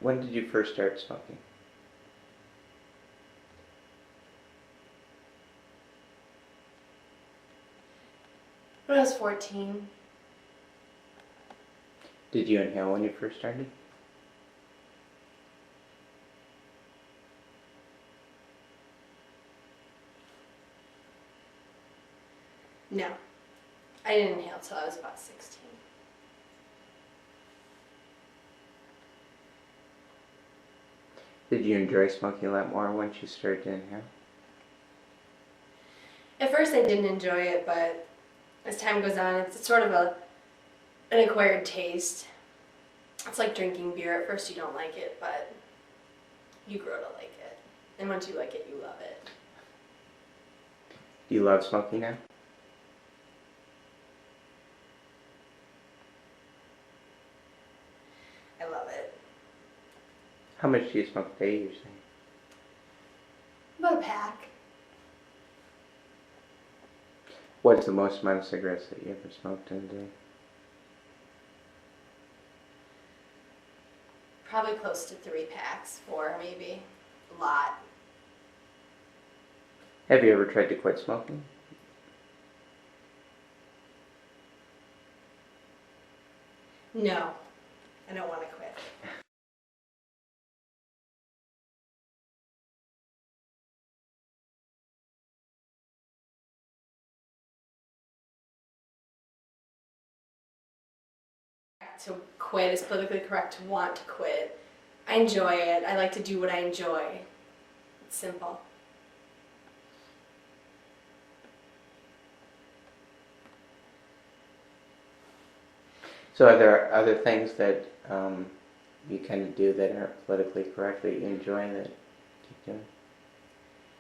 When did you first start smoking? When I was 14. Did you inhale when you first started? No. I didn't inhale till I was about 16. Did you enjoy smoking a lot more once you started to inhale? At first I didn't enjoy it, but as time goes on, it's sort of an acquired taste. It's like drinking beer. At first you don't like it, but you grow to like it. And once you like it, you love it. Do you love smoking now? I love it. How much do you smoke a day usually? About a pack. What's the most amount of cigarettes that you ever smoked in a day? Probably close to 3 packs, 4 maybe. A lot. Have you ever tried to quit smoking? No, I don't want to quit. To quit is politically correct to want to quit. I enjoy it. I like to do what I enjoy. It's simple. So are there other things that you kind of do that aren't politically correct that you enjoy that you keep doing?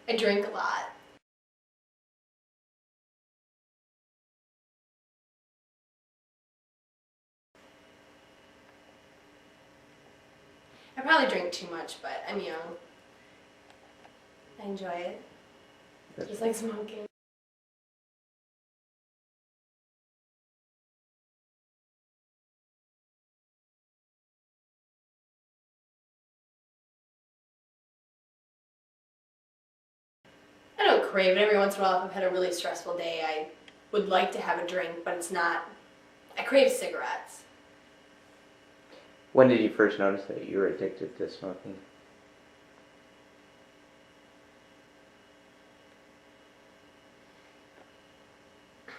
I drink a lot. I probably drink too much, but I'm young. I enjoy it. Just like smoking. I don't crave it. Every once in a while, if I've had a really stressful day, I would like to have a drink, but it's not. I crave cigarettes. When did you first notice that you were addicted to smoking?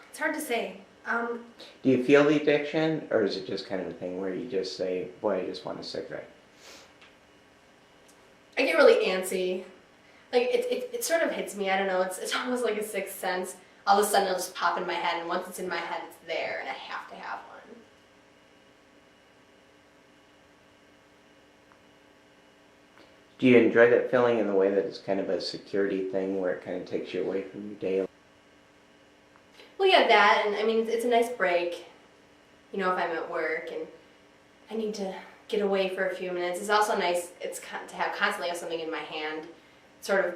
It's hard to say. Do you feel the addiction, or is it just kind of a thing where you just say, boy, I just want a cigarette? I get really antsy. Like, it sort of hits me. I don't know. It's almost like a sixth sense. All of a sudden, it'll just pop in my head, and once it's in my head, it's there, and I have to have one. Do you enjoy that feeling in the way that it's kind of a security thing where it kind of takes you away from your day? Well, yeah, that, and I mean, it's a nice break. You know, if I'm at work and I need to get away for a few minutes. It's also nice to have constantly have something in my hand. It sort of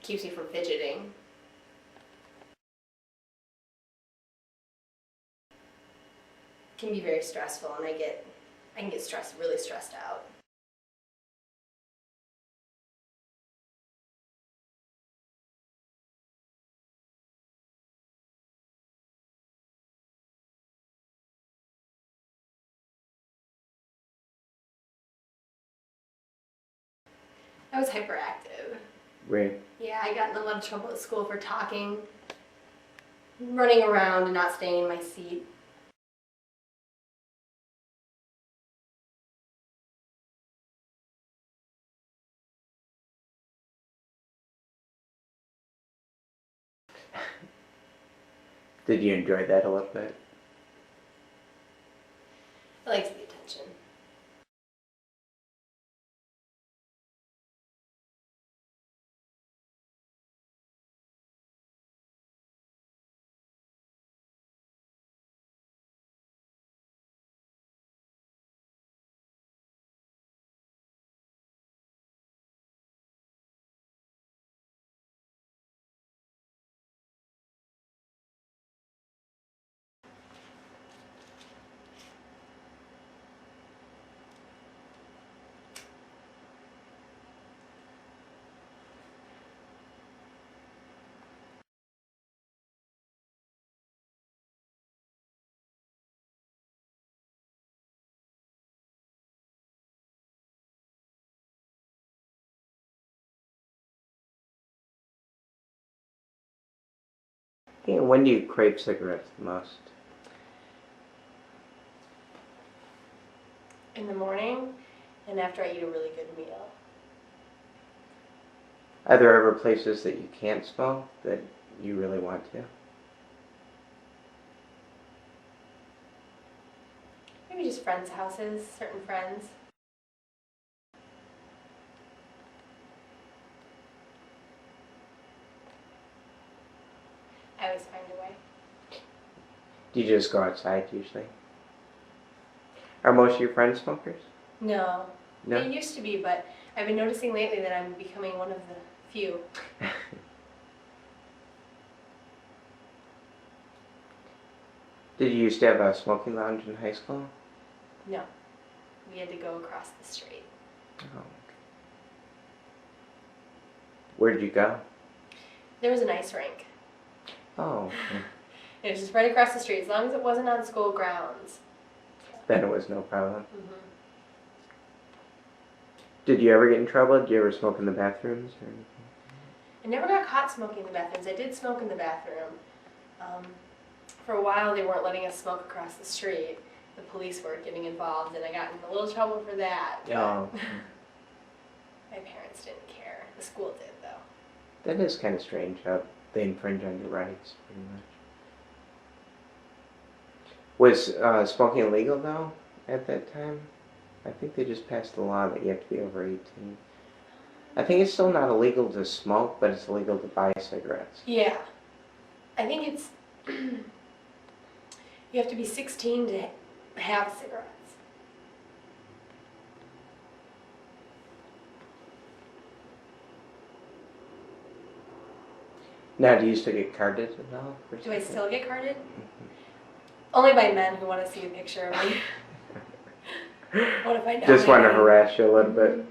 keeps me from fidgeting. It can be very stressful, and I can get really stressed out. I was hyperactive. Right. Yeah, I got in a lot of trouble at school for talking, running around and not staying in my seat. Did you enjoy that a little bit? I liked the attention. Yeah, when do you crave cigarettes the most? In the morning and after I eat a really good meal. Are there ever places that you can't smoke that you really want to? Maybe just friends' houses, certain friends. I always find a way. Do you just go outside usually? Are most of your friends smokers? No. No? They used to be, but I've been noticing lately that I'm becoming one of the few. Did you used to have a smoking lounge in high school? No. We had to go across the street. Oh, okay. Where did you go? There was an ice rink. Oh, okay. It was just right across the street, as long as it wasn't on school grounds. Then it was no problem. Mm-hmm. Did you ever get in trouble? Did you ever smoke in the bathrooms or anything? I never got caught smoking in the bathrooms. I did smoke in the bathroom. For a while, they weren't letting us smoke across the street. The police were getting involved, and I got in a little trouble for that. Oh. My parents didn't care. The school did, though. That is kind of strange how they infringe on your rights, pretty much. Was smoking illegal, though, at that time? I think they just passed a law that you have to be over 18. I think it's still not illegal to smoke, but it's illegal to buy cigarettes. Yeah. I think it's... you have to be 16 to have cigarettes. Now, do you still get carded at all? Do I still get carded? Mm-hmm. Only by men who want to see a picture of me. What if I know? Just want to harass you a little bit.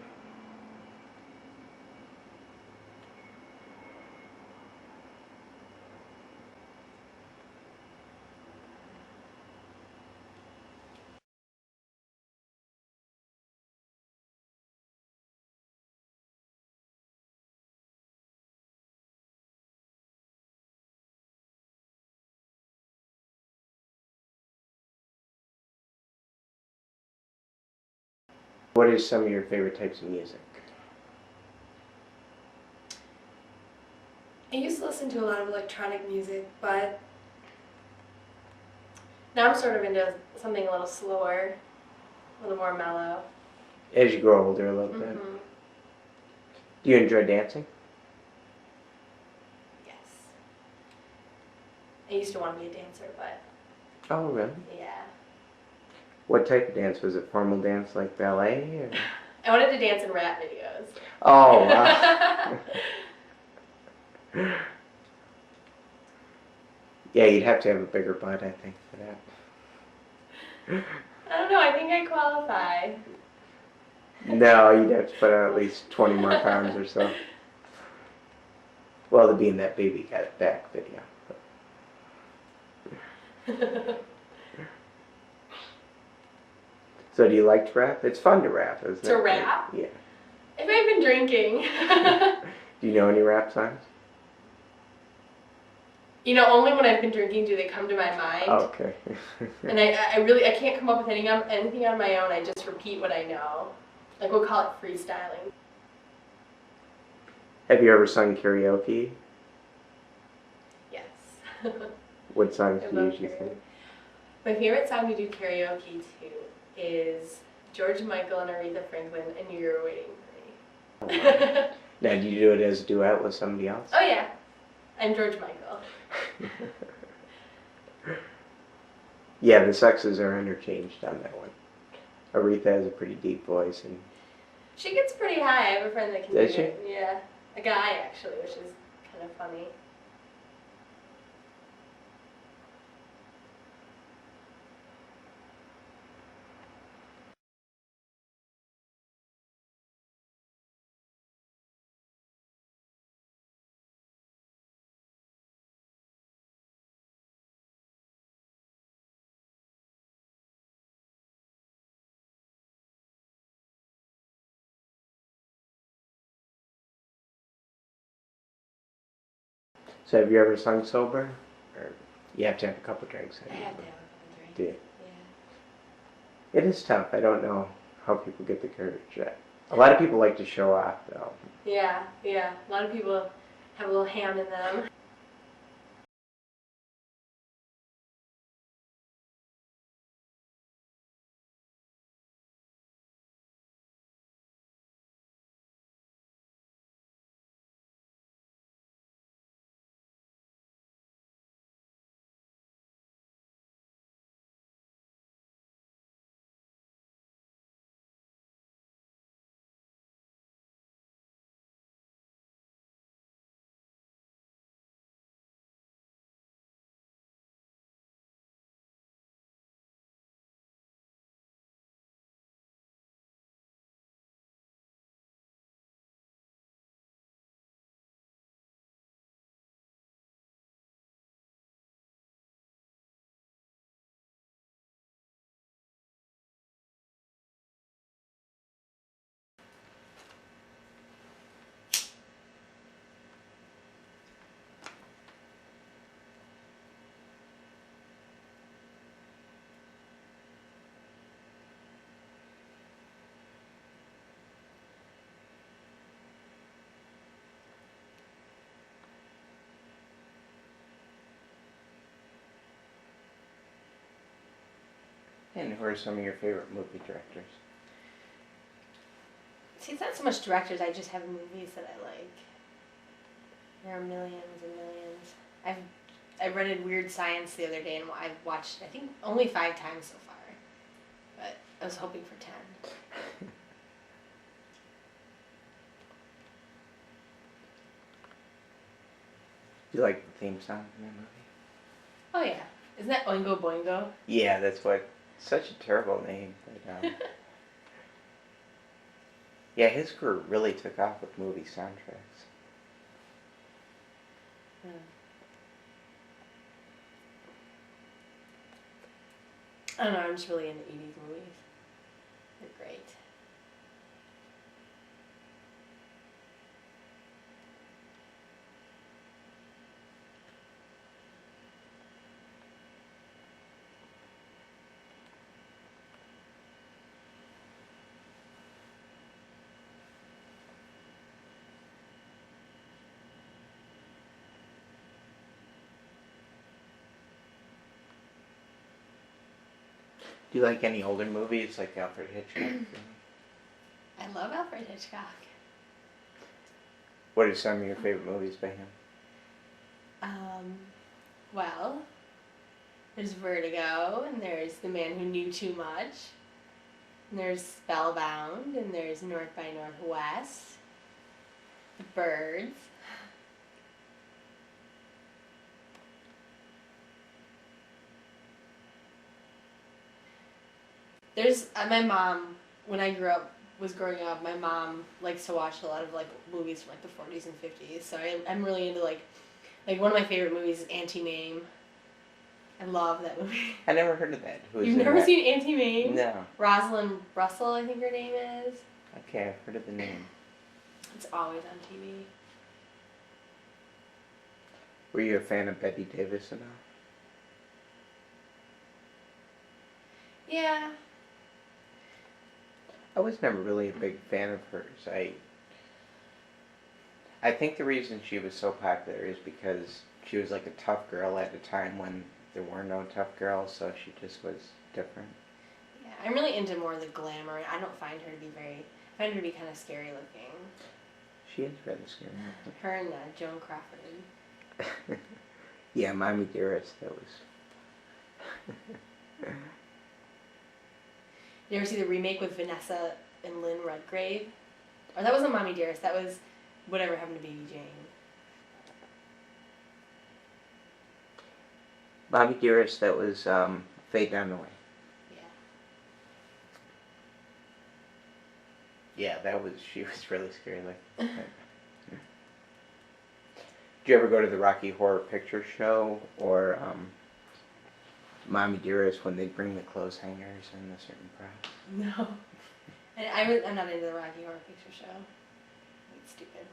What is some of your favorite types of music? I used to listen to a lot of electronic music, but now I'm sort of into something a little slower, a little more mellow. As you grow older a little bit. Do you enjoy dancing? Yes. I used to want to be a dancer, but... Oh, really? Yeah. What type of dance? Was it formal dance like ballet? Or? I wanted to dance in rap videos. Oh, wow. Yeah, you'd have to have a bigger butt, I think, for that. I don't know, I think I qualify. No, you'd have to put on at least 20 more pounds or so. Well, to be in that Baby Got It Back video. So do you like to rap? It's fun to rap, isn't it? To rap? Yeah. If I've been drinking. Do you know any rap songs? You know, only when I've been drinking do they come to my mind. Oh, okay. And I can't come up with anything on my own. I just repeat what I know. Like, we'll call it freestyling. Have you ever sung karaoke? Yes. What songs I do you love usually karaoke. sing? My favorite song to do karaoke to is George Michael and Aretha Franklin, and You Were Waiting for Me. Now, do you do it as a duet with somebody else? Oh yeah, I'm George Michael. Yeah, the sexes are interchanged on that one. Aretha has a pretty deep voice, and She gets pretty high. I have a friend that can Does do she? it. Yeah, a guy actually, which is kind of funny. so have you ever sung sober? You have to have a couple drinks. I have to have a couple drinks. Do you? Yeah. It is tough. I don't know how people get the courage. A lot of people like to show off, though. Yeah. A lot of people have a little ham in them. And who are some of your favorite movie directors? See, it's not so much directors. I just have movies that I like. There are millions and millions. I read Weird Science the other day, and I've watched, I think, only 5 times so far. But I was hoping for 10. Do you like the theme song in that movie? Oh, yeah. Isn't that Oingo Boingo? Yeah, that's what. Such a terrible name. But, yeah, his career really took off with movie soundtracks. I don't know, I'm just really into 80s movies. They're great. Do you like any older movies like Alfred Hitchcock? I love Alfred Hitchcock. What are some of your favorite movies by him? Well, there's Vertigo, and there's The Man Who Knew Too Much, and there's Spellbound, and there's North by Northwest, The Birds. There's my mom, when I was growing up, my mom likes to watch a lot of like movies from like the 40s and 50s. So I'm really into like one of my favorite movies is Anti-Mame. I love that movie. I never heard of that. Who's You've in never that? seen Anti-Mame? No. Rosalind Russell, I think her name is. Okay, I've heard of the name. It's always on TV. Were you a fan of Betty Davis at all? Yeah. I was never really a big fan of hers. I think the reason she was so popular is because she was like a tough girl at a time when there were no tough girls, so she just was different. Yeah, I'm really into more of the glamour. I don't find her to be I find her to be kind of scary looking. She is rather scary. Her and Joan Crawford. Yeah, Mommy Dearest, that was... You ever see the remake with Vanessa and Lynn Redgrave? Or that wasn't Mommy Dearest, that was Whatever Happened to Baby Jane. Mommy Dearest, that was Fade Down the Way. Yeah. Yeah, she was really scary. Did you ever go to the Rocky Horror Picture Show or Mommy Dearest when they'd bring the clothes hangers and the certain props? No. And I'm not into the Rocky Horror Picture Show. It's stupid.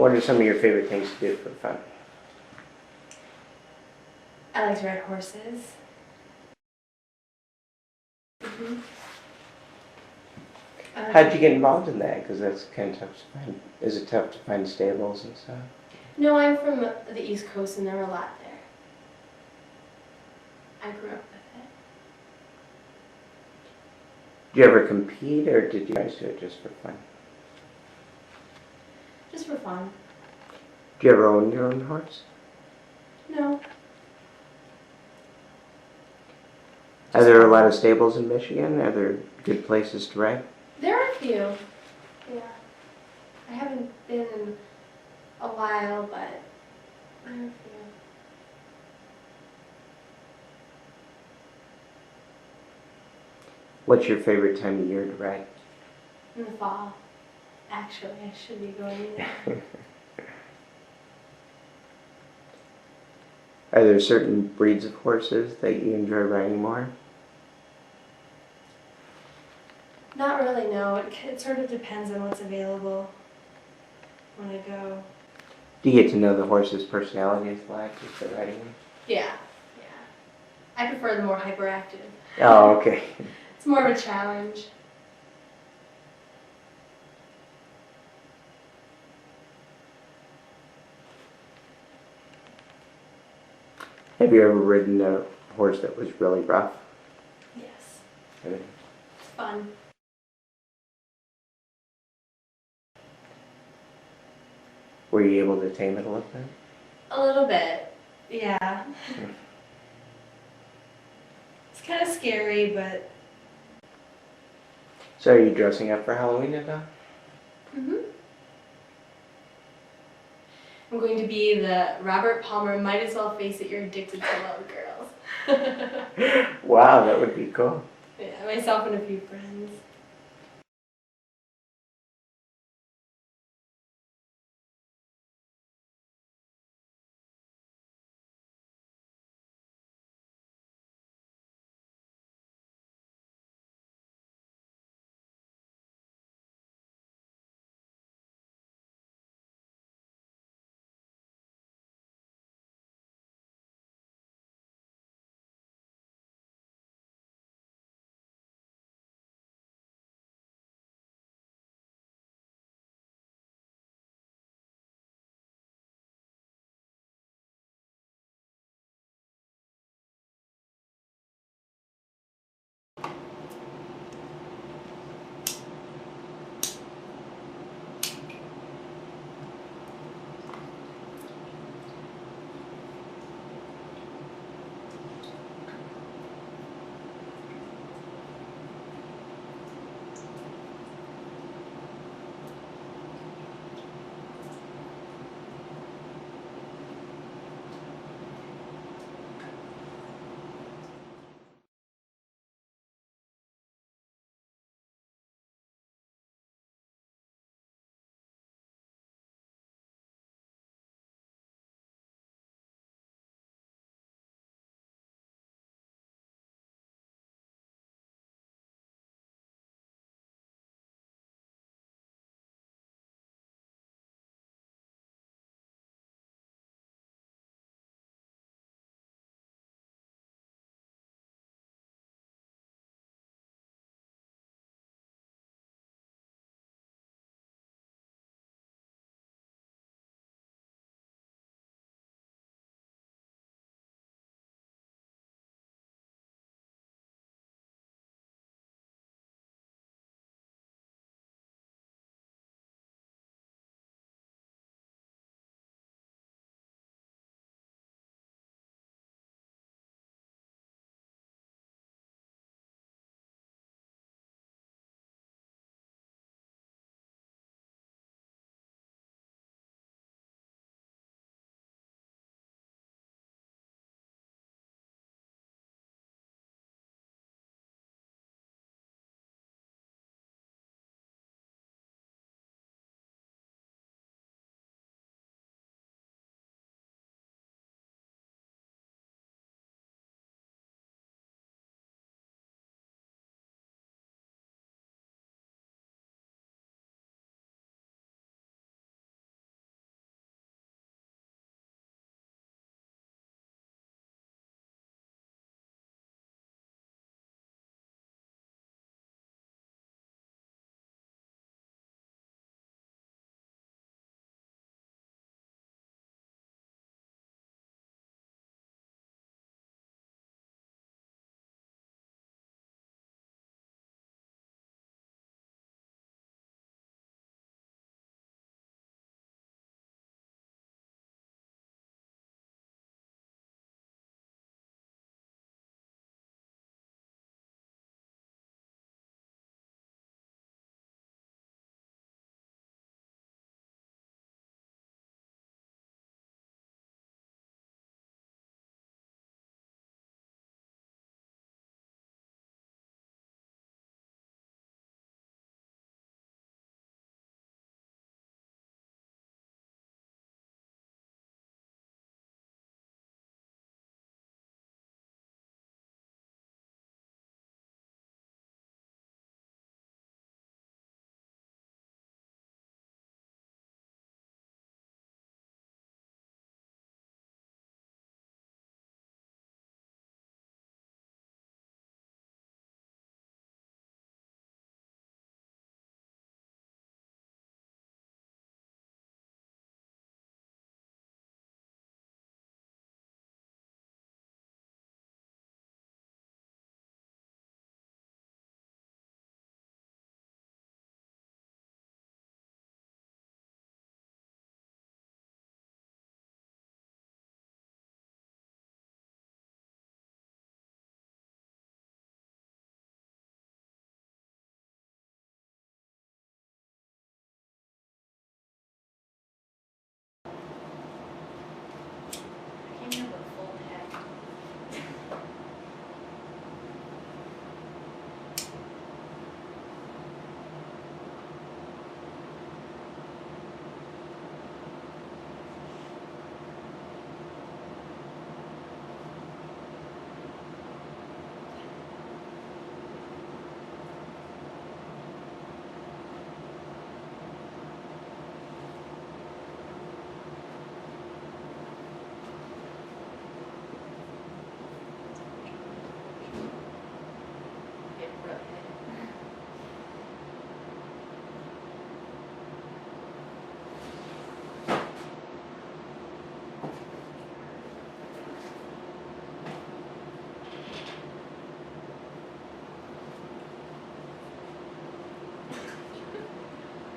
What are some of your favorite things to do for fun? I like to ride horses. Mm-hmm. How'd you get involved in that? Because that's kind of tough to find. Is it tough to find stables and stuff? No, I'm from the East Coast and there were a lot there. I grew up with it. Did you ever compete, or did you guys do it just for fun? Just for fun. Do you ever own your own horse? No. Are there a lot of stables in Michigan? Are there good places to ride? There are a few. Yeah. I haven't been in a while, but there are a few. What's your favorite time of year to ride? In the fall. Actually, I should be going there. Are there certain breeds of horses that you enjoy riding more? Not really, no. It sort of depends on what's available when I go. Do you get to know the horse's personalities like if they're riding them? Yeah, yeah. I prefer the more hyperactive. Oh, okay. It's more of a challenge. Have you ever ridden a horse that was really rough? Yes. Okay. It's fun. Were you able to tame it a little bit? A little bit. Yeah. It's kind of scary, but... So are you dressing up for Halloween at all? Mm-hmm. I'm going to be the Robert Palmer might as well face it, you're addicted to love girls. Wow, that would be cool. Yeah, myself and a few friends.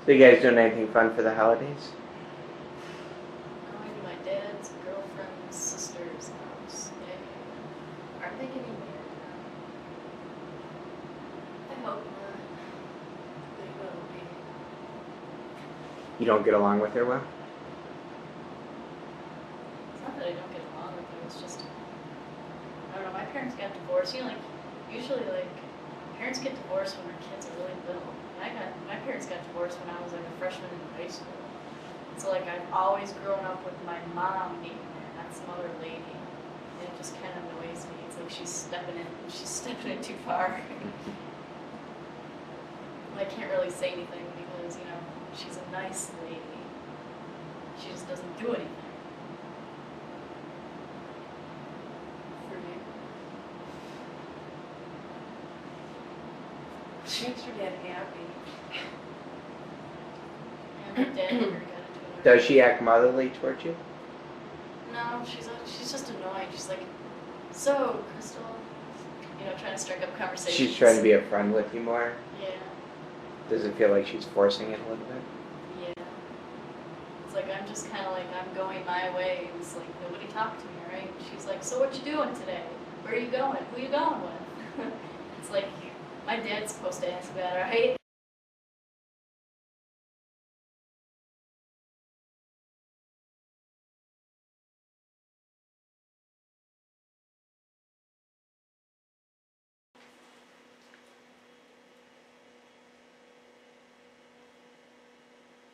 So you guys doing anything fun for the holidays? Going to my dad's girlfriend's sister's house. Yay. Aren't they getting married now? I hope not. They will be. You don't get along with her well? It's not that I don't get along with them, it's just, I don't know, my parents got divorced. You know, like, usually, like, parents get divorced when their kids are really little. My parents got divorced when I was, like, a freshman in high school. So, like, I've always grown up with my mom being there, not some other lady. And it just kind of annoys me. It's like she's stepping in too far. I can't really say anything because, you know, she's a nice lady. She just doesn't do anything. For me. She makes your dad happy. And my dad never got into it. Does she act motherly towards you? No, she's just annoying. She's like, so, Crystal, you know, trying to strike up conversations. She's trying to be a friend with you more? Yeah. Does it feel like she's forcing it a little bit? Yeah. It's like, I'm just kind of like, I'm going my way. It's like, nobody talked to me, right? She's like, so what you doing today? Where are you going? Who you going with? It's like, my dad's supposed to ask that, right?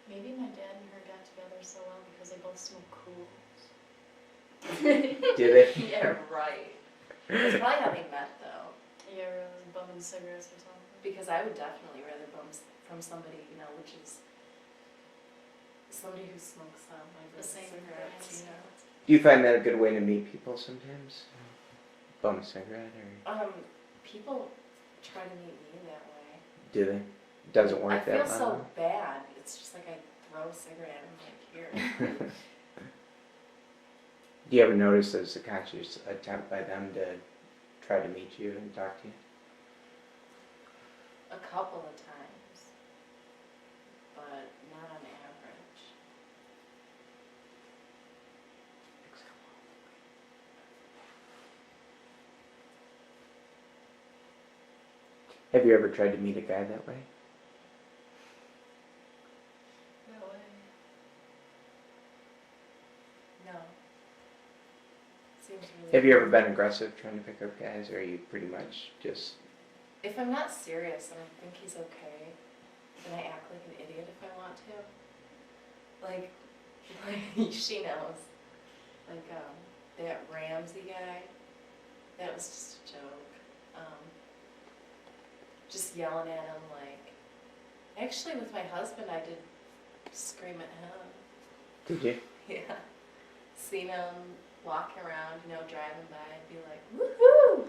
Maybe my dad and her got together so well because they both smoke cools. Do they? Yeah, right. That's probably how they met, though. Yeah, or bumming cigarettes or something. Because I would definitely rather bum from somebody, you know, which is somebody who smokes like The same cigarettes, brands. you know. Do you find that a good way to meet people sometimes? Bum a cigarette or People try to meet me that way. do they? Doesn't work I that feel well? so bad. It's just like I throw a cigarette and I'm like, here. Do you ever notice there's a conscious attempt by them to try to meet you and talk to you? A couple of times, but not on average. Have you ever tried to meet a guy that way? No way. No. Seems really Have you ever been aggressive trying to pick up guys, or are you pretty much just... If I'm not serious and I think he's okay, then I act like an idiot if I want to. Like she knows. Like, that Ramsey guy, that was just a joke. Just yelling at him like, actually with my husband I did scream at him. Did you? Yeah. Seen him walking around, you know, driving by and be like, woohoo,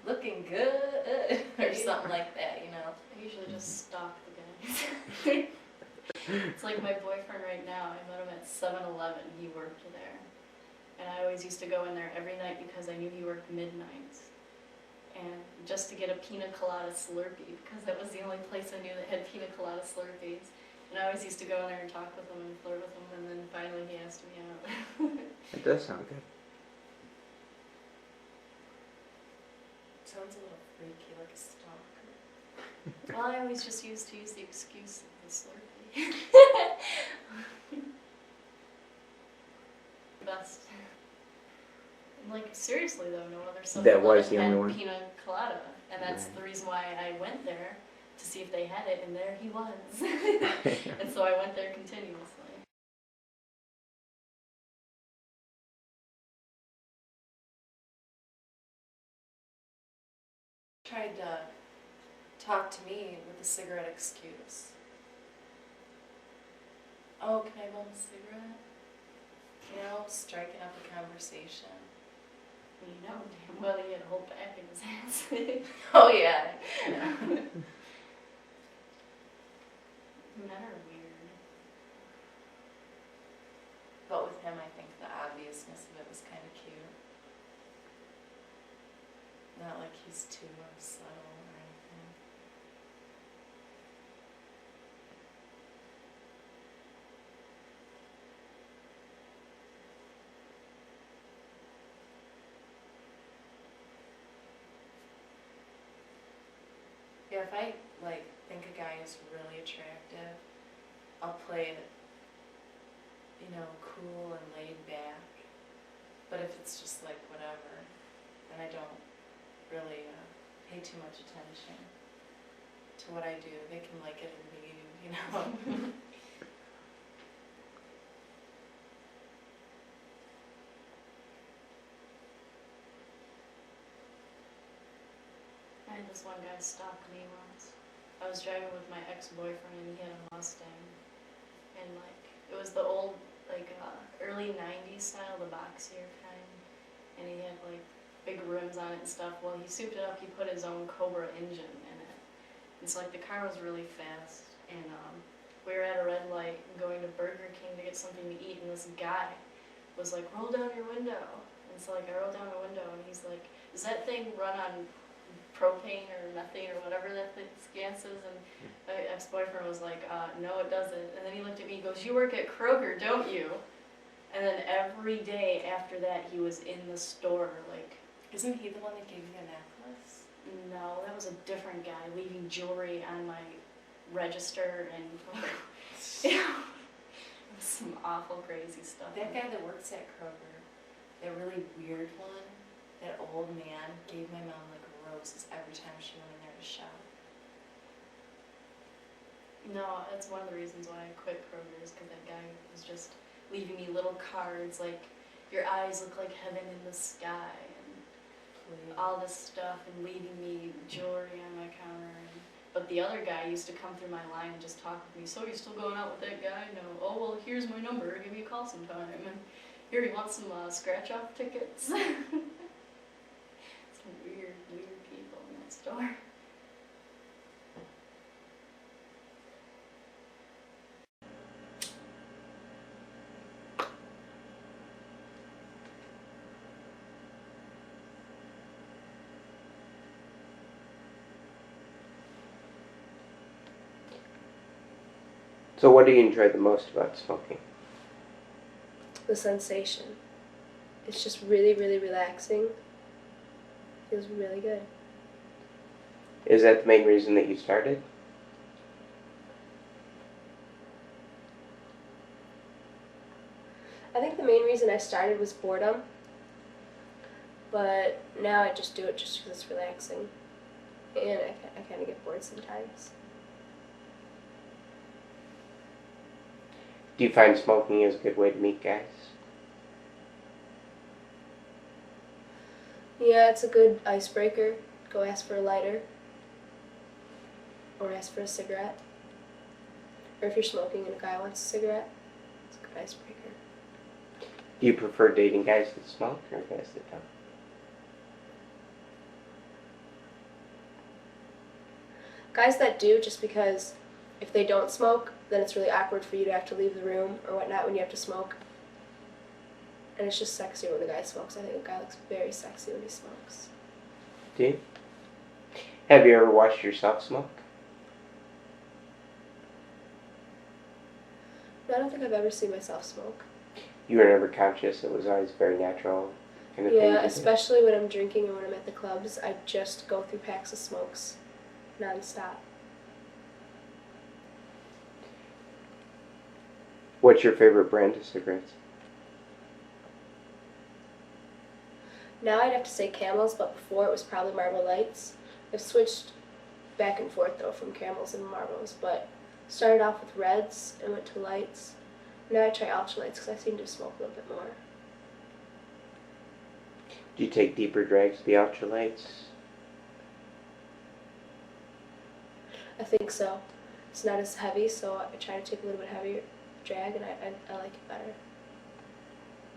looking good, or something like that, you know. I usually just stalk the guys. It's like my boyfriend right now. I met him at 7-Eleven. He worked there. And I always used to go in there every night because I knew he worked midnights. And just to get a pina colada Slurpee, because that was the only place I knew that had pina colada Slurpees. And I always used to go in there and talk with him and flirt with him, and then finally he asked me out. It does sound good. Sounds a little freaky, like a stalker. Well, I always just used to use the excuse of the Slurpee. Best. And like, seriously though, no other That was the had only one? pina colada. And that's Right. the reason why I went there, to see if they had it, and there he was. And so I went there continuously. Tried to talk to me with a cigarette excuse. Oh, can I bum a cigarette? You know, striking up a conversation. You know damn well he had a whole pack in his hands. Oh yeah. Men are weird. But with him, I think the obviousness of it was kind of cute. Not like he's too subtle or anything. Yeah, if I like think a guy is really attractive, I'll play it, you know, cool and laid back. But if it's just like whatever, then I don't really pay too much attention to what I do. They can like it or leave, you know. I had this one guy stop me once. I was driving with my ex-boyfriend and he had a Mustang. And like, it was the old, like, early 90s style, the boxier kind. And he had like big rims on it and stuff. Well, he souped it up, he put his own Cobra engine in it. And so like the car was really fast. And we were at a red light going to Burger King to get something to eat. And this guy was like, roll down your window. And so like I rolled down my window and he's like, does that thing run on propane or methane or whatever that gas is? And my ex-boyfriend was like, no it doesn't. And then he looked at me and goes, you work at Kroger, don't you? And then every day after that he was in the store, like... Isn't he the one that gave you a necklace? No, that was a different guy, leaving jewelry on my register and... some awful crazy stuff. That guy that works at Kroger, that really weird one, that old man gave my mom like roses every time she went in there to shop. No, that's one of the reasons why I quit Kroger, is because that guy was just leaving me little cards like, your eyes look like heaven in the sky, and all this stuff, and leaving me jewelry on my counter. But the other guy used to come through my line and just talk with me. So you still going out with that guy? No. Oh, well, here's my number. Give me a call sometime. And here, you want some scratch-off tickets? Some weird, weird people in that store. So what do you enjoy the most about smoking? The sensation. It's just really, really relaxing. Feels really good. Is that the main reason that you started? I think the main reason I started was boredom. But now I just do it just because it's relaxing. And I kind of get bored sometimes. Do you find smoking is a good way to meet guys? Yeah, it's a good icebreaker. Go ask for a lighter. Or ask for a cigarette. Or if you're smoking and a guy wants a cigarette, it's a good icebreaker. Do you prefer dating guys that smoke or guys that don't? Guys that do, just because if they don't smoke, then it's really awkward for you to have to leave the room or whatnot when you have to smoke. And it's just sexier when the guy smokes. I think a guy looks very sexy when he smokes. Do you? Have you ever watched yourself smoke? No, I don't think I've ever seen myself smoke. You were never conscious, it was always very natural kind of thing? Yeah, especially when I'm drinking and when I'm at the clubs, I just go through packs of smokes non-stop. What's your favorite brand of cigarettes? Now I'd have to say Camels, but before it was probably Marlboro Lights. I've switched back and forth though from Camels and Marlboros, but started off with Reds and went to Lights. Now I try Ultralights because I seem to smoke a little bit more. Do you take deeper drags to the ultralights? I think so. It's not as heavy, so I try to take a little bit heavier drag, and I like it better.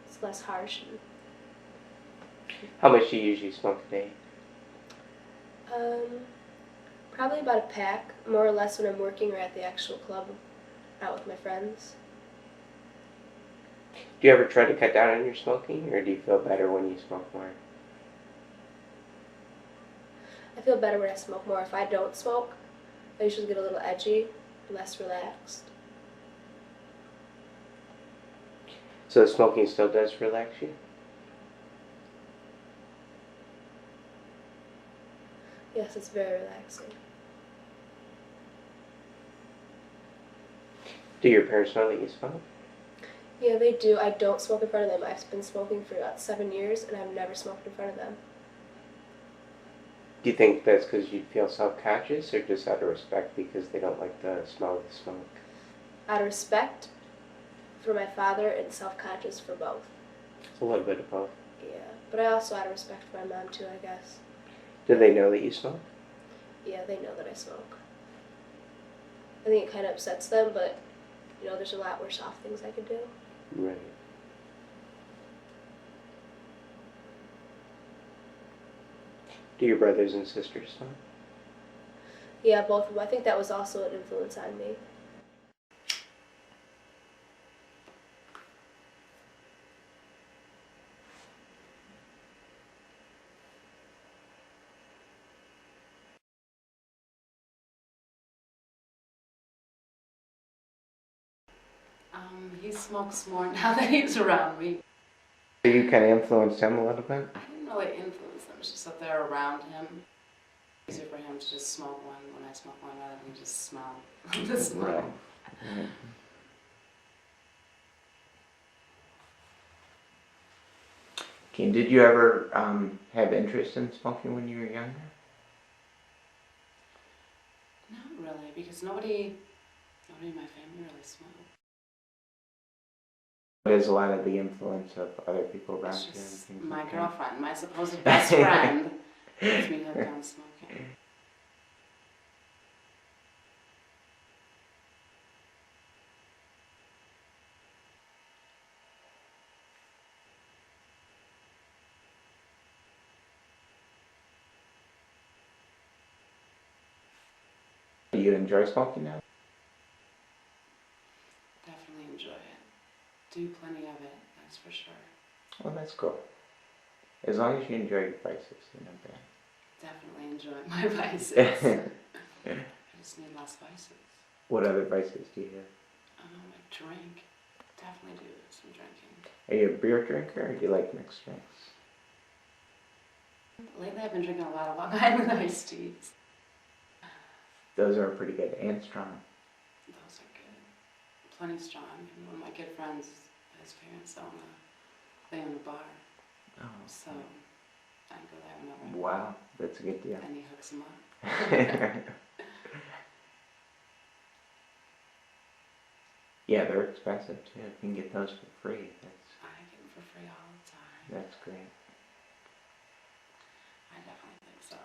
It's less harsh. How much do you usually smoke a day? Probably about a pack, more or less when I'm working or at the actual club, out with my friends. Do you ever try to cut down on your smoking, or do you feel better when you smoke more? I feel better when I smoke more. If I don't smoke, I usually get a little edgy, less relaxed. So smoking still does relax you? Yes, it's very relaxing. Do your parents know that you smoke? Yeah, they do. I don't smoke in front of them. I've been smoking for about 7 years, and I've never smoked in front of them. Do you think that's because you feel self-conscious, or just out of respect because they don't like the smell of the smoke? Out of respect for my father and self-conscious for both. It's a little bit of both. Yeah, but I also out of respect for my mom too, I guess. Do they know that you smoke? Yeah, they know that I smoke. I think it kind of upsets them, but you know, there's a lot worse off things I could do. Right. Do your brothers and sisters smoke? Yeah, both of them. I think that was also an influence on me. He smokes more now that he's around me. So you kind of influenced him a little bit? I didn't really influence them, it's just that they're around him. It's easier for him to just smoke one when I smoke one rather than just smell the smoke. Right. Yeah. Okay, did you ever have interest in smoking when you were younger? Not really, because nobody in my family really smoked. What is a lot of the influence of other people around It's you? and just things my like that? girlfriend, my supposed best friend, gets me hooked on smoking. Do you enjoy smoking now? Definitely enjoy it. Do plenty of it, that's for sure. Well, that's cool. As long as you enjoy your vices, you're not bad. Definitely enjoy my vices. I just need less vices. What other vices do you have? Like drink. Definitely do some drinking. Are you a beer drinker, or do you like mixed drinks? Lately I've been drinking a lot of Long Island iced teas. Those are pretty good and strong. Those are good. Plenty strong. And one of my good friends, his parents they own a bar. Oh. So I can go there whenever. Wow, that's a good deal. And he hooks them up. Yeah, they're expensive too. You can get those for free. I get them for free all the time. That's great. I definitely think so.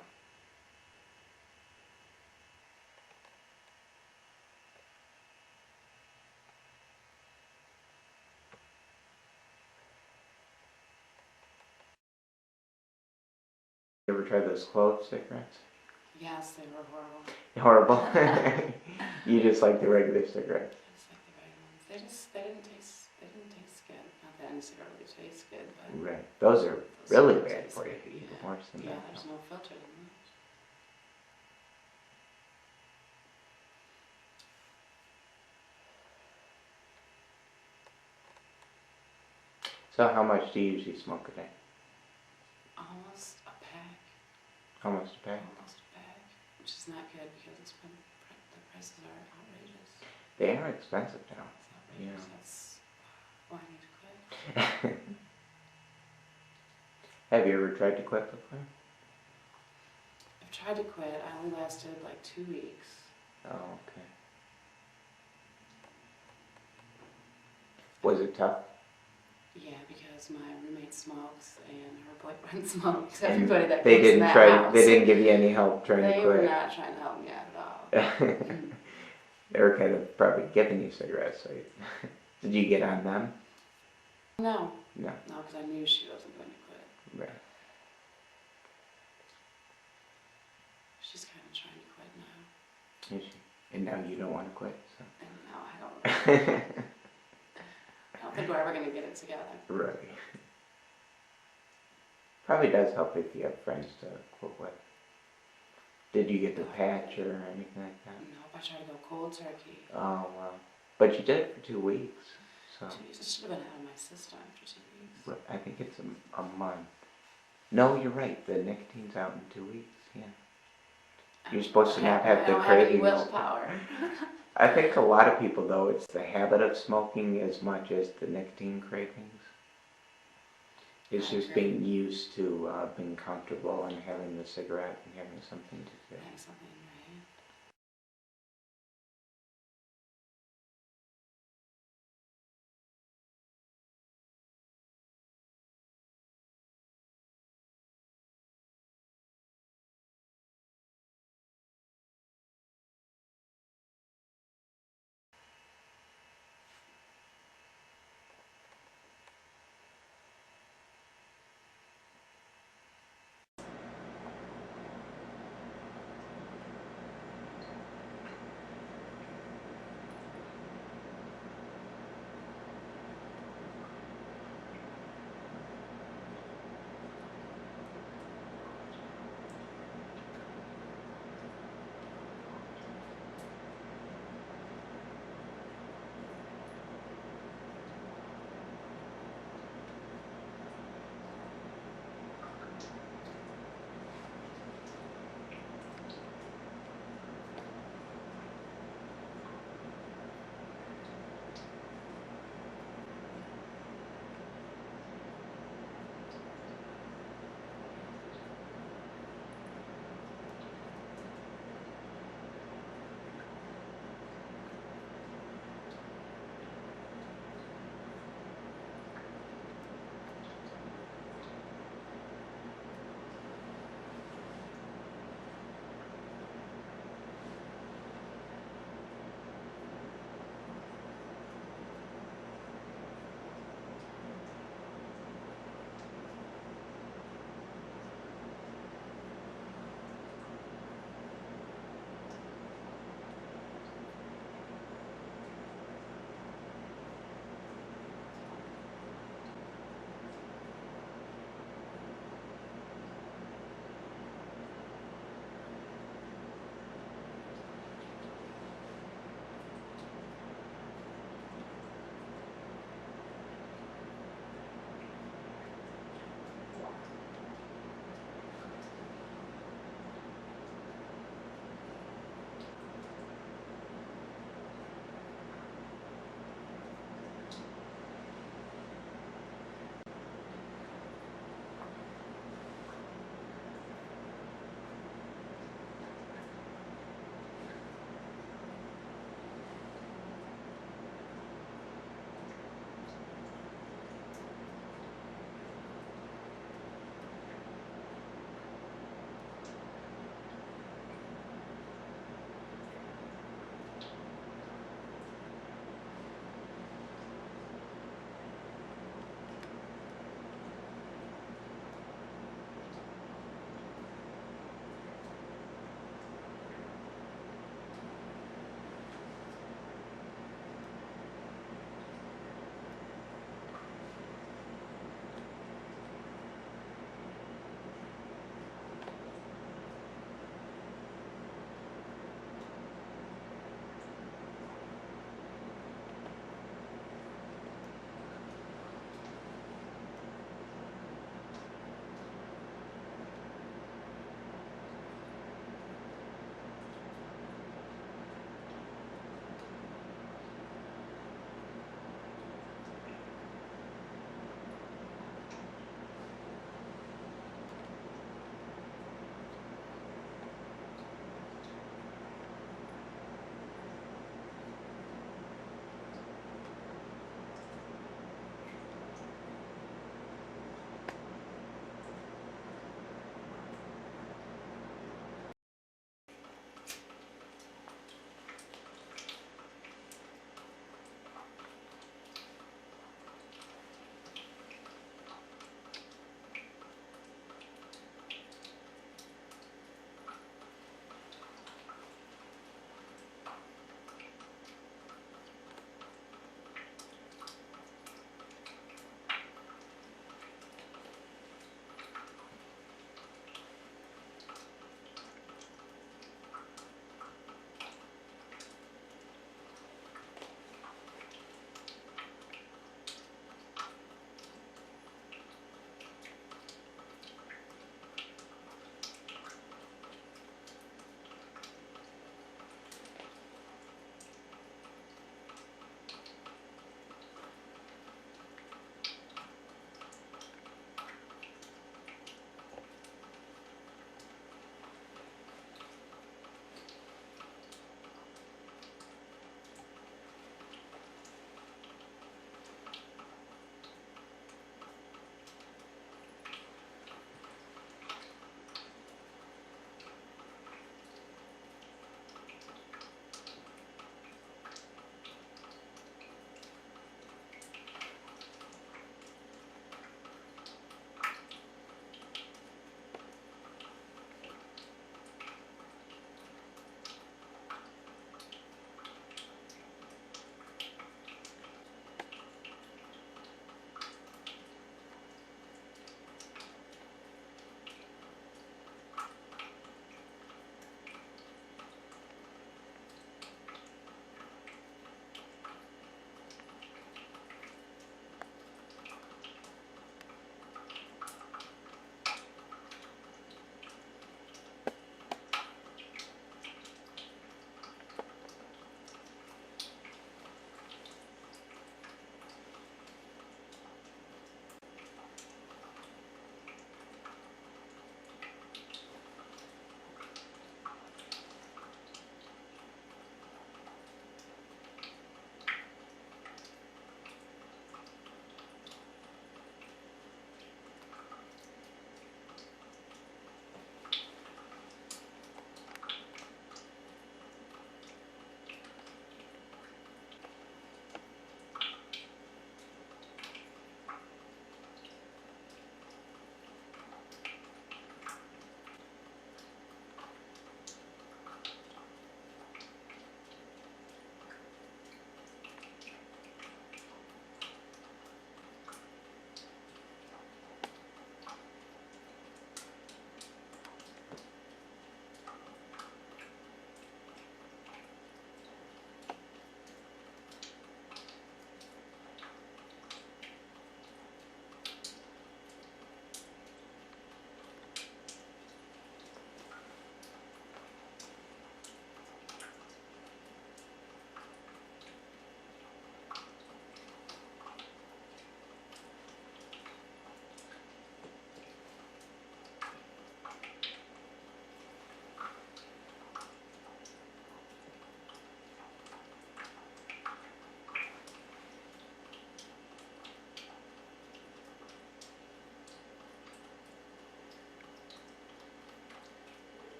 You ever tried those clove cigarettes? Yes, they were horrible. Horrible. You just like the regular cigarettes. I just like the regular ones. They didn't taste good. Not that any cigar really tastes good, but Right. Those are those really cigarettes bad taste for you. good. Even Yeah. worse than Yeah, that. there's no filter in those. So how much do you usually smoke a day? Almost a pack. Almost a pack? Almost a pack. Which is not good because the prices are outrageous. They are expensive now. It's outrageous. Yeah. That's why I need to quit. Have you ever tried to quit before? I've tried to quit. I only lasted like 2 weeks. Oh, okay. Was it tough? Yeah, because my roommate smokes and her boyfriend smokes. And Everybody that they comes didn't in that try. house. They didn't give you any help trying to They quit. were not trying to help me out at all. They were kind of probably giving you cigarettes. So did you get on them? No. No. No, because I knew she wasn't going to quit. Right. She's kind of trying to quit now. Is she? And now you don't want to quit. So. And now I don't think we're ever going to get it together. Right. Probably does help if you have friends to quit with. Did you get the patch or anything like that? No, I tried to go cold turkey. Oh, well. But you did it for 2 weeks. So 2 weeks. It should have been out of my system after 2 weeks. I think it's a month. No, you're right. The nicotine's out in 2 weeks. Yeah. You're supposed to not have the I don't have any cravings. willpower. I think a lot of people, though, it's the habit of smoking as much as the nicotine cravings. It's I just agree. being used to being comfortable and having the cigarette and having something to do. Have something, right?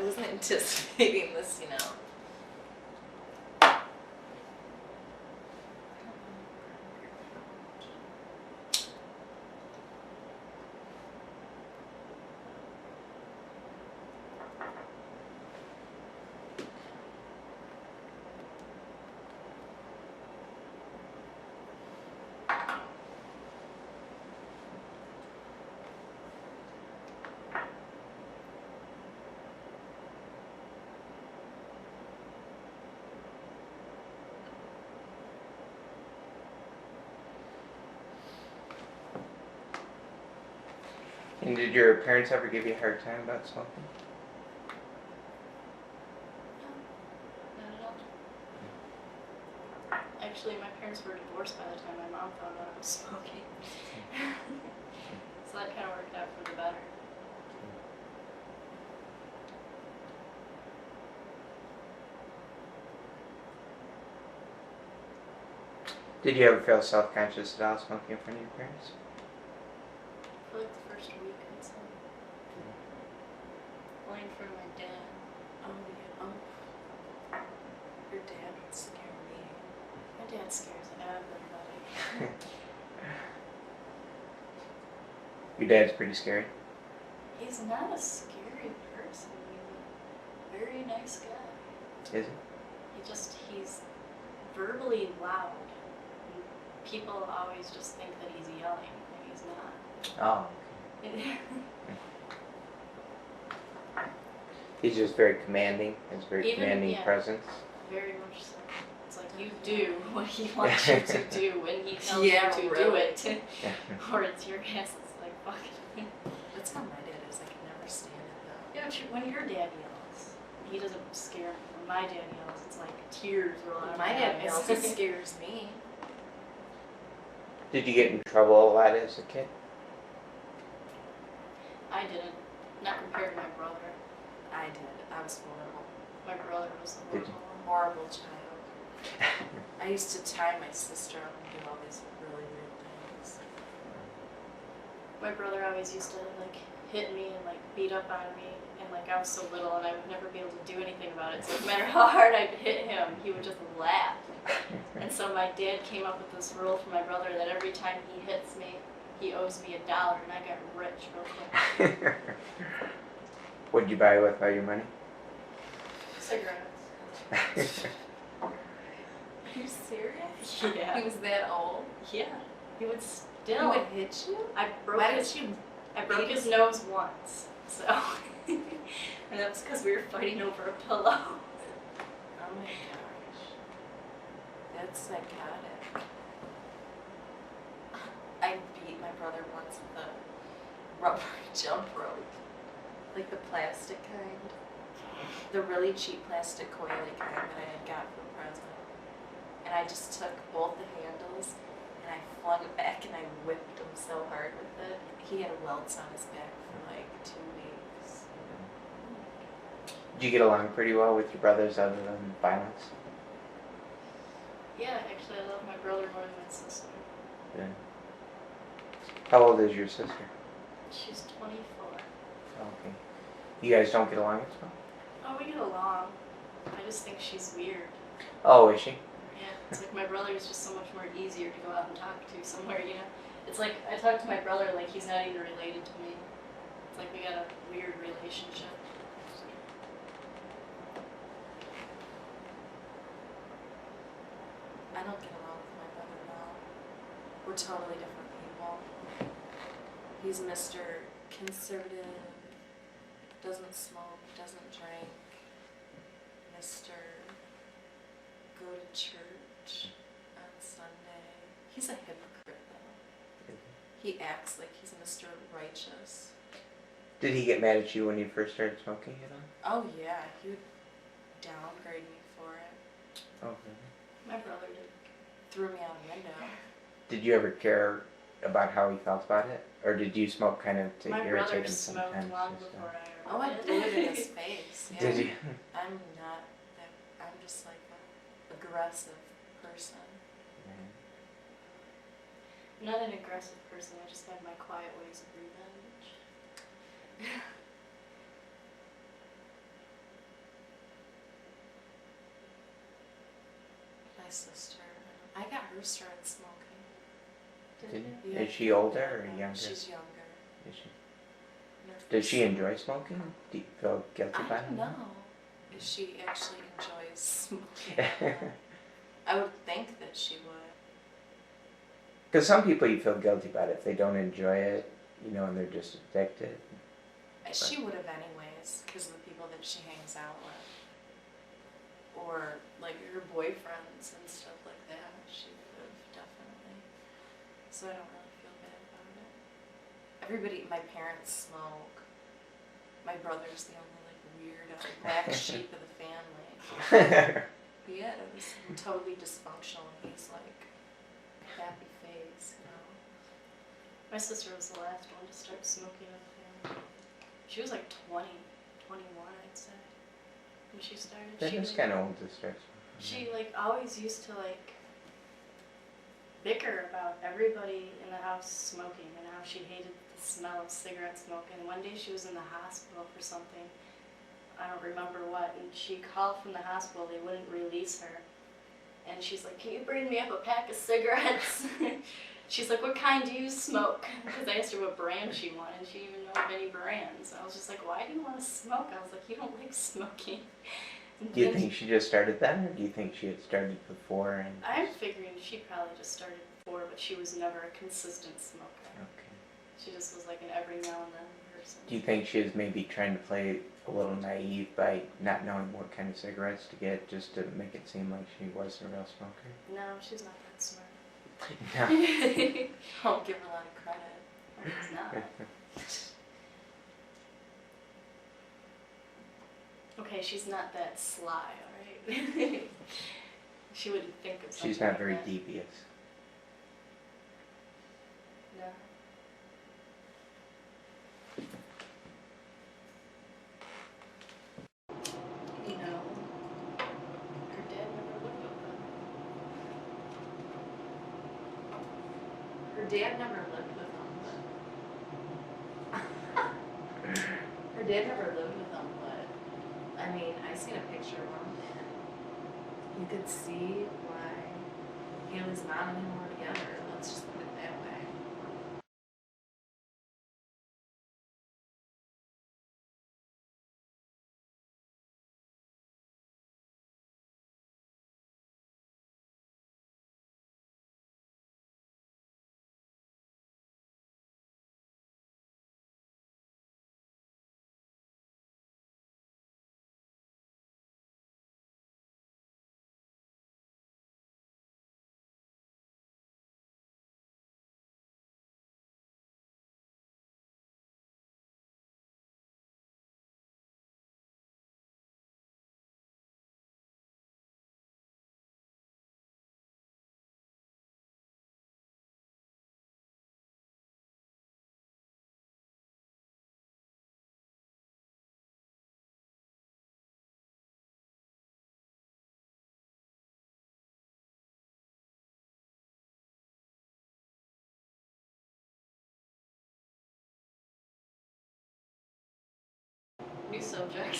wasn't anticipating this, you know. And did your parents ever give you a hard time about smoking? Not at all. Actually, my parents were divorced by the time my mom found out I was smoking. So that kind of worked out for the better. Did you ever feel self-conscious at all smoking in front of your parents? For like the first week, I'd say. Only in front of my dad. Oh, yeah. Oh. Your dad would scare me. My dad scares everybody. Your dad's pretty scary. He's not a scary person. He's a very nice guy. Is he? He's verbally loud. People always just think that he's yelling, and he's not. Oh. He's just very commanding. Has very commanding presence. Very much so. It's like you do what he wants you to do when he tells Yeah, you to do really. it. Or it's your ass. It's like, fuck it. That's how my dad is. I can never stand it though. Yeah, but when your dad yells, he doesn't scare me. When my dad yells, it's like tears roll out When of my my dad eyes. yells, it scares me. Did you get in trouble a lot as a kid? I didn't. Not compared to my brother. I did. I was horrible. My brother was the Did horrible one. Horrible child. I used to tie my sister up and do all these really weird things. My brother always used to like hit me and like beat up on me, and like I was so little and I would never be able to do anything about it. So no matter how hard I'd hit him, he would just laugh. And so my dad came up with this rule for my brother that every time he hits me, he owes me $1, and I got rich real quick. What'd you buy with all your money? Cigarettes. Are you serious? Yeah. He was that old? Yeah. He would He still. would hit you? I broke Why his. did you? I broke his nose once. So. And that was because we were fighting over a pillow. Oh my gosh. That's psychotic. I beat my brother once with a rubber jump rope. Like the plastic kind. The really cheap plastic coily kind that I had got for a present. And I just took both the handles and I flung it back and I whipped him so hard with it. He had welts on his back for like 2 weeks. Did you get along pretty well with your brothers other than violence? Yeah, actually, I love my brother more than my sister. Yeah. How old is your sister? She's 24. Okay. You guys don't get along as well? Oh, we get along. I just think she's weird. Oh, is she? Yeah, it's like my brother is just so much more easier to go out and talk to somewhere, you know? It's like I talk to my brother like he's not even related to me. It's like we got a weird relationship. I don't get along with my brother at all. We're totally different people. He's Mr. Conservative, doesn't smoke, doesn't drink. Mr. Go to church on Sunday. He's a hypocrite though. He acts like he's Mr. Righteous. Did he get mad at you when you first started smoking at all? Oh yeah, he would downgrade me for it. Oh, really? My brother did. Threw me out a window. Did you ever care about how he felt about it? Or did you smoke kind of to My irritate brother him smoked sometimes? long and stuff? before I ever Oh, I did. blew it in his face. Yeah. Did you? I'm not that. I'm just like an aggressive person. I'm not an aggressive person, I just have my quiet ways of revenge. sister. I got her started smoking. Did Is she older or younger? She's younger. Is she? Does she enjoy smoking? Do you feel guilty I about it? don't know if she actually enjoys smoking. I would think that she would. Because some people you feel guilty about if they don't enjoy it, you know, and they're just addicted. She would have anyways, because of the people that she hangs out with. Or like her boyfriends and stuff like that. She would have definitely. So I don't really feel bad about it. Everybody, my parents smoke. My brother's the only like weirdo black sheep of the family. Yeah, it was totally dysfunctional and he's like happy face, you know. My sister was the last one to start smoking in the family. She was like 20, 21, I'd say, when she started. That is kind of old to start smoking. She like always used to like bicker about everybody in the house smoking and how she hated the smell of cigarette smoke. And one day she was in the hospital for something, I don't remember what, and she called from the hospital, they wouldn't release her. And she's like, can you bring me up a pack of cigarettes? She's like, what kind do you smoke? Because I asked her what brand she wanted. She didn't even know of any brands. I was just like, why do you want to smoke? I was like, you don't like smoking. Do you think she just started then, or do you think she had started before? And I'm figuring she probably just started before, but she was never a consistent smoker. Okay. She just was like an every now and then person. Do you think she was maybe trying to play a little naive by not knowing what kind of cigarettes to get, just to make it seem like she was a real smoker? No, she's not that smart. No. I'll give her a lot of credit. No, she's not. Okay, she's not that sly, alright? She wouldn't think of something She's not like very that. devious. No. No. Her dad never lived with them. Her dad never lived with them, but her dad never lived with them, but I mean, I seen a picture of him and you could see why Haley's mom and him were together. Let's just put it that way. New subject.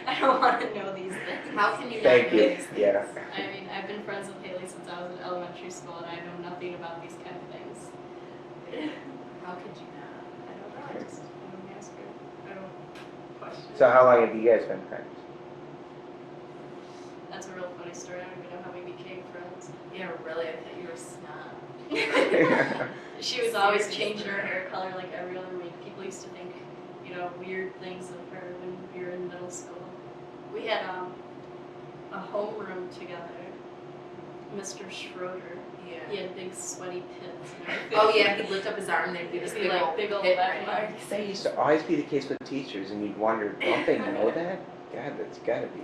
I don't want to know these things. How can you not Thank know you. these things? Yeah. I mean, I've been friends with Haley since I was in elementary school, and I know nothing about these kind of things. How could you not? I don't know. I just don't ask her. I don't question. So how long have you guys been friends? That's a real funny story. I don't even know how we became friends. Yeah, really, I thought you were snob. She was always changing her hair color like every other week. People used to think, you know, weird things of her when we were in middle school. We had a homeroom together. Mr. Schroeder. He Yeah. had big sweaty pits and everything. Oh yeah, he'd lift up his arm and there'd be this It'd be big like old big old pit back right marks. That used to always be the case with teachers, and you'd wonder, don't they know that? God, that's gotta be.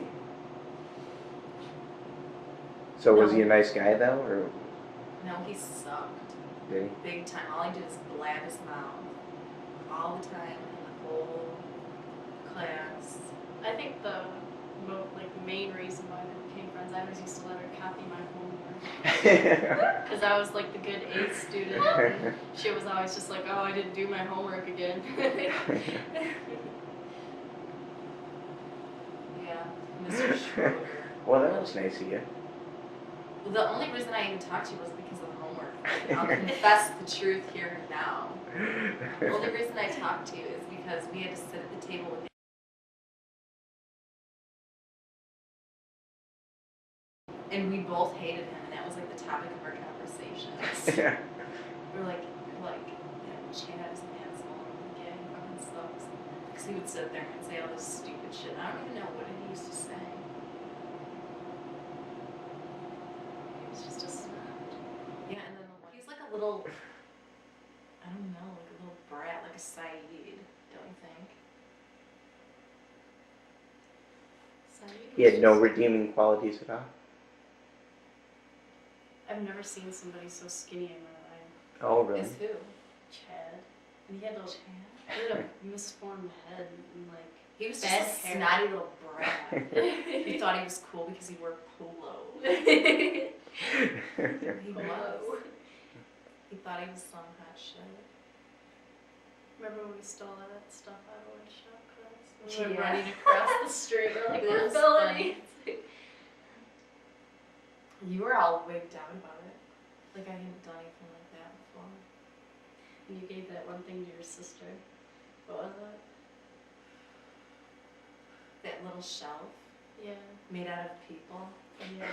So was he a nice guy though, or No, he sucked. did he? Big time. All he did is blab his mouth. All the time in the whole class. I think the main reason why we became friends, I always used to let her copy my homework. Because I was like the good A student. And she was always just like, oh, I didn't do my homework again. Yeah, Mr. Schroeder. Well, that was nice of you. Well, the only reason I even talked to you was because of homework. I'll confess the truth here and now. The only reason I talked to you is because we had to sit at the table with and we both hated him, and that was like the topic of our conversations. We were like, yeah, Chad is an asshole. I'm like, yeah, he fucking sucks. Because he would sit there and say all this stupid shit. I don't even know what he used to say. He was just a snot. Yeah, and then he's like a little, I don't know, like a little brat, like a Saeed, don't you think? Saeed He was had no just- redeeming qualities at all. I've never seen somebody so skinny in my life. Oh, really? Is who? Chad. And he had a, Chad? he had a misformed head and like He was bad just a hair. snotty little brat. He thought he was cool because he wore polo. He was. He thought he was some hot shit. Remember when we stole all that stuff out of our shop class? We were Yeah. running across the street. We're like, That we're was felonies. You were all wigged out about it. Like I hadn't done anything like that before. And you gave that one thing to your sister. What was it? That little shelf Yeah. made out of people. Yeah.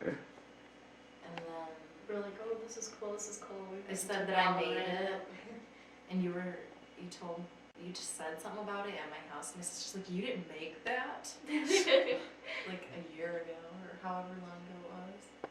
And then We're like, oh, this is cool. This is cool. We I just said took that I all made of it. And you just said something about it at my house. And my sister's like, you didn't make that? Like a year ago or however long ago it was.